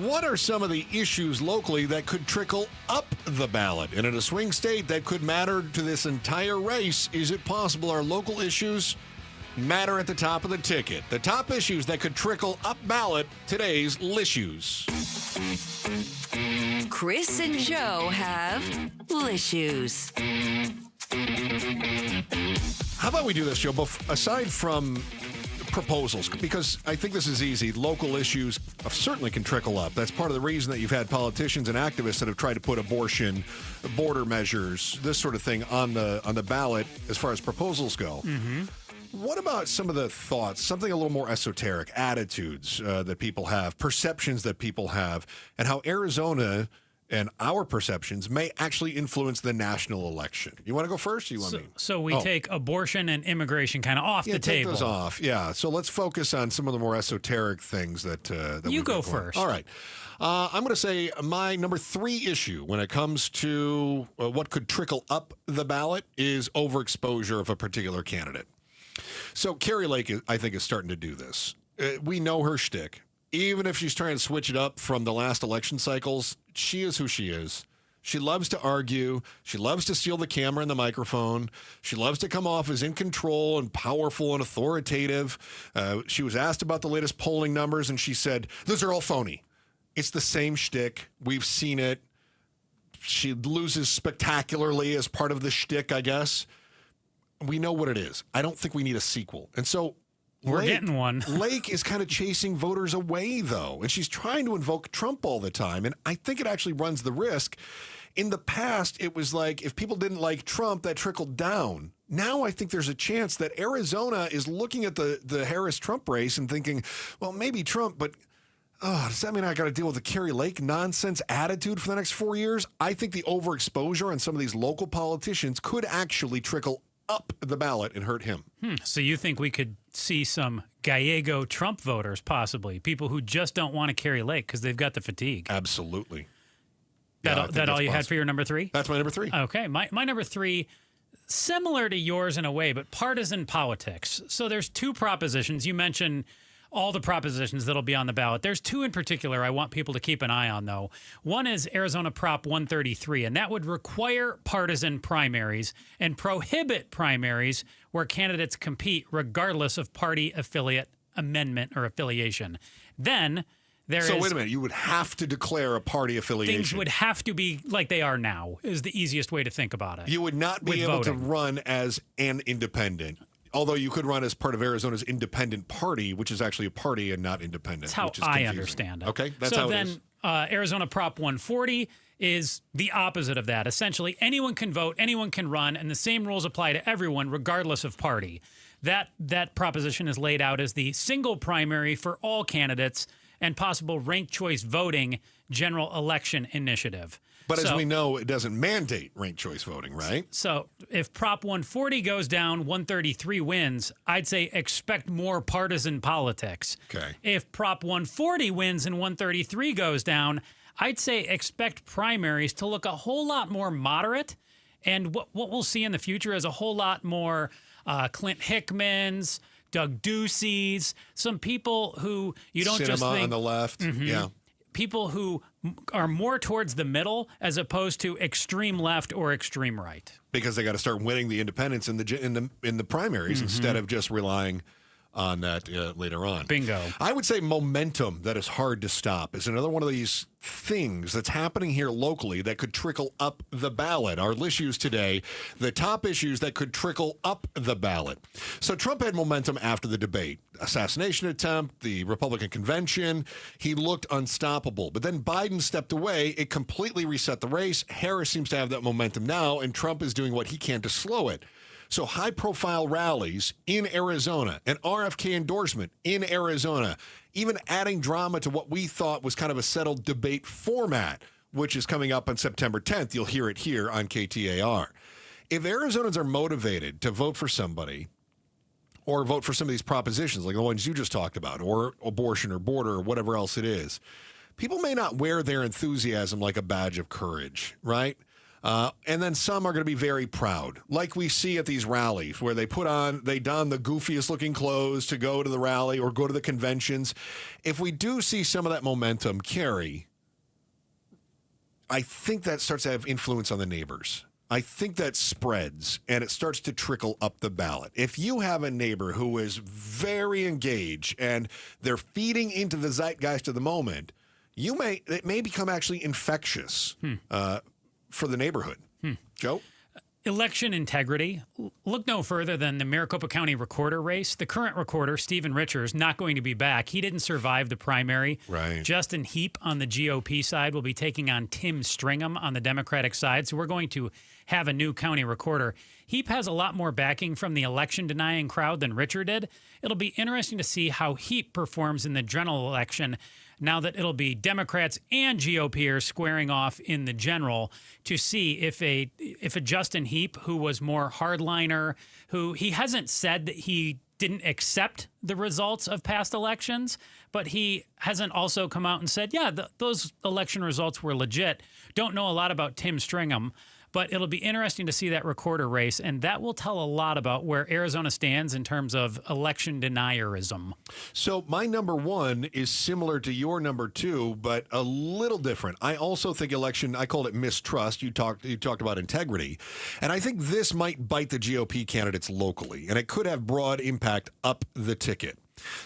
What are some of the issues locally that could trickle up the ballot? And in a swing state that could matter to this entire race, is it possible our local issues matter at the top of the ticket? The top issues that could trickle up ballot, today's Lissues. Chris and Joe have Lissues. How about we do this, Joe? Aside from proposals, because I think this is easy, local issues certainly can trickle up. That's part of the reason that you've had politicians and activists that have tried to put abortion, border measures, this sort of thing on the ballot as far as proposals go. Mm-hmm. What about some of the thoughts, something a little more esoteric, attitudes that people have, perceptions that people have, and how Arizona and our perceptions may actually influence the national election? You want to go first? Or you want me? So we take abortion and immigration kind of off the table. Take those off. Yeah. So let's focus on some of the more esoteric things that you go first. All right. I'm going to say my number 3 issue when it comes to what could trickle up the ballot is overexposure of a particular candidate. So Kari Lake, I think, is starting to do this. We know her shtick. Even if she's trying to switch it up from the last election cycles, she is who she is. She loves to argue. She loves to steal the camera and the microphone. She loves to come off as in control and powerful and authoritative. She was asked about the latest polling numbers, and she said, those are all phony. It's the same shtick. We've seen it. She loses spectacularly as part of the shtick, I guess. We know what it is. I don't think we need a sequel. And so we're getting one. Lake is kind of chasing voters away, though, and she's trying to invoke Trump all the time, and I think it actually runs the risk. In the past, it was like if people didn't like Trump, that trickled down. Now I think there's a chance that Arizona is looking at the Harris-Trump race and thinking, well, maybe Trump, but does that mean I got to deal with the Kari Lake nonsense attitude for the next 4 years? I think the overexposure on some of these local politicians could actually trickle up the ballot and hurt him. So you think we could see some Gallego Trump voters, possibly, people who just don't want to Kari Lake because they've got the fatigue? Absolutely. That all you had for your number 3? That's my number 3. Okay. My number 3, similar to yours in a way, but partisan politics. So there's 2 propositions. You mentioned all the propositions that'll be on the ballot. There's 2 in particular I want people to keep an eye on, though. One is Arizona Prop 133, and that would require partisan primaries and prohibit primaries where candidates compete regardless of party affiliate amendment or affiliation. Then So wait a minute, you would have to declare a party affiliation. Things would have to be like they are now, is the easiest way to think about it. You would not be able to run as an independent. Although you could run as part of Arizona's independent party, which is actually a party and not independent. That's how I understand it. Okay, that's how it is. So then Arizona Prop 140 is the opposite of that. Essentially, anyone can vote, anyone can run, and the same rules apply to everyone regardless of party. That proposition is laid out as the single primary for all candidates and possible ranked choice voting general election initiative. But as we know, it doesn't mandate ranked choice voting, right? So if Prop 140 goes down, 133 wins, I'd say expect more partisan politics. Okay. If Prop 140 wins and 133 goes down, I'd say expect primaries to look a whole lot more moderate. And what we'll see in the future is a whole lot more Clint Hickmans, Doug Ducey's, some people who you don't just think on the left. Mm-hmm. Yeah. People who are more towards the middle as opposed to extreme left or extreme right. Because they got to start winning the independents in the primaries instead of just relying on that later on. Bingo. I would say momentum that is hard to stop is another one of these things that's happening here locally that could trickle up the ballot. Our issues today, the top issues that could trickle up the ballot. So Trump had momentum after the debate. Assassination attempt, the Republican convention. He looked unstoppable. But then Biden stepped away. It completely reset the race. Harris seems to have that momentum now, and Trump is doing what he can to slow it. So high-profile rallies in Arizona, an RFK endorsement in Arizona, even adding drama to what we thought was kind of a settled debate format, which is coming up on September 10th. You'll hear it here on KTAR. If Arizonans are motivated to vote for somebody or vote for some of these propositions, like the ones you just talked about, or abortion or border or whatever else it is, people may not wear their enthusiasm like a badge of courage, right? And then some are going to be very proud, like we see at these rallies where they don the goofiest looking clothes to go to the rally or go to the conventions. If we do see some of that momentum carry, I think that starts to have influence on the neighbors. I think that spreads and it starts to trickle up the ballot. If you have a neighbor who is very engaged and they're feeding into the zeitgeist of the moment, it may become actually infectious for the neighborhood. Joe? Election integrity. Look no further than the Maricopa County recorder race. The current recorder, Stephen Richards, not going to be back. He didn't survive the primary. Right. Justin Heap on the GOP side will be taking on Tim Stringham on the Democratic side. So we're going to have a new county recorder. Heap has a lot more backing from the election-denying crowd than Richard did. It'll be interesting to see how Heap performs in the general election now that it'll be Democrats and GOPers squaring off in the general to see if a Justin Heap, who was more hardliner, who he hasn't said that he didn't accept the results of past elections, but he hasn't also come out and said, yeah, those election results were legit. Don't know a lot about Tim Stringham. But it'll be interesting to see that recorder race, and that will tell a lot about where Arizona stands in terms of election denierism. So my number one is similar to your number two, but a little different. I also think I called it mistrust. You talked about integrity. And I think this might bite the GOP candidates locally, and it could have broad impact up the ticket.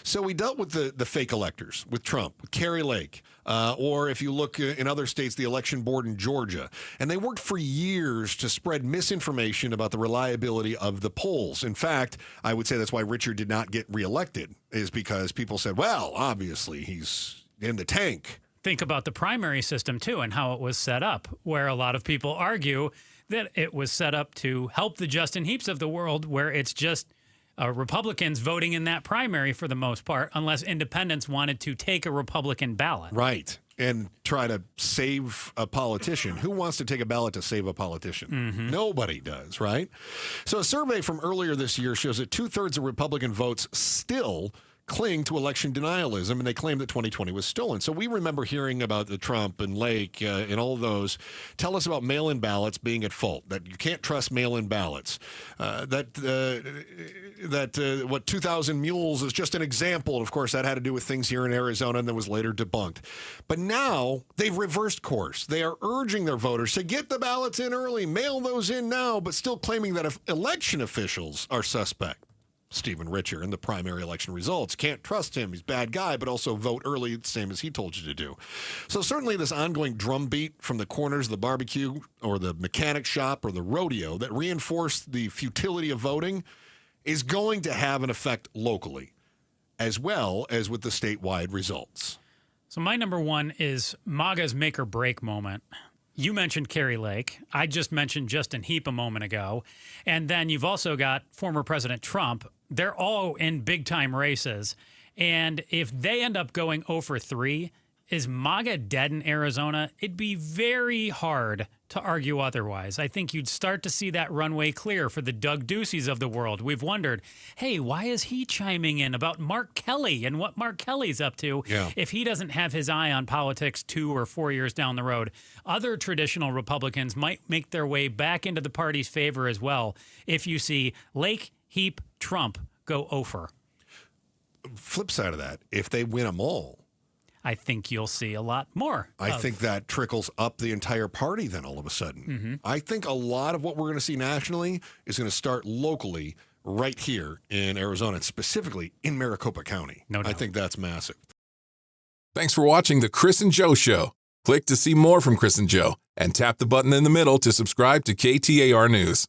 So we dealt with the fake electors, with Trump, with Kari Lake, or if you look in other states, the election board in Georgia. And they worked for years to spread misinformation about the reliability of the polls. In fact, I would say that's why Richard did not get reelected, is because people said, well, obviously he's in the tank. Think about the primary system, too, and how it was set up, where a lot of people argue that it was set up to help the Justin Heaps of the world, where it's just Republicans voting in that primary for the most part, unless independents wanted to take a Republican ballot. Right. And try to save a politician. Who wants to take a ballot to save a politician? Mm-hmm. Nobody does, right? So a survey from earlier this year shows that 2/3 of Republican votes still cling to election denialism, and they claim that 2020 was stolen. So we remember hearing about the Trump and Lake and all those tell us about mail-in ballots being at fault, that you can't trust mail-in ballots, that 2,000 mules is just an example. Of course, that had to do with things here in Arizona and that was later debunked. But now they've reversed course. They are urging their voters to get the ballots in early, mail those in now, but still claiming that if election officials are suspect. Stephen Richard in the primary election results. Can't trust him. He's a bad guy, but also vote early, the same as he told you to do. So certainly this ongoing drumbeat from the corners of the barbecue or the mechanic shop or the rodeo that reinforced the futility of voting is going to have an effect locally, as well as with the statewide results. So my number one is MAGA's make or break moment. You mentioned Kari Lake. I just mentioned Justin Heap a moment ago. And then you've also got former President Trump. They're all in big-time races. And if they end up going 0 for 3, is MAGA dead in Arizona? It'd be very hard to argue otherwise. I think you'd start to see that runway clear for the Doug Duceys of the world. We've wondered, hey, why is he chiming in about Mark Kelly and what Mark Kelly's up to if he doesn't have his eye on politics 2 or 4 years down the road? Other traditional Republicans might make their way back into the party's favor as well if you see Lake, Heap, Trump go 0 for. Flip side of that, if they win them all, I think you'll see a lot more. I think that trickles up the entire party then all of a sudden. Mm-hmm. I think a lot of what we're going to see nationally is going to start locally right here in Arizona, specifically in Maricopa County. No doubt. I think that's massive. Thanks for watching The Chris and Joe Show. Click to see more from Chris and Joe and tap the button in the middle to subscribe to KTAR News.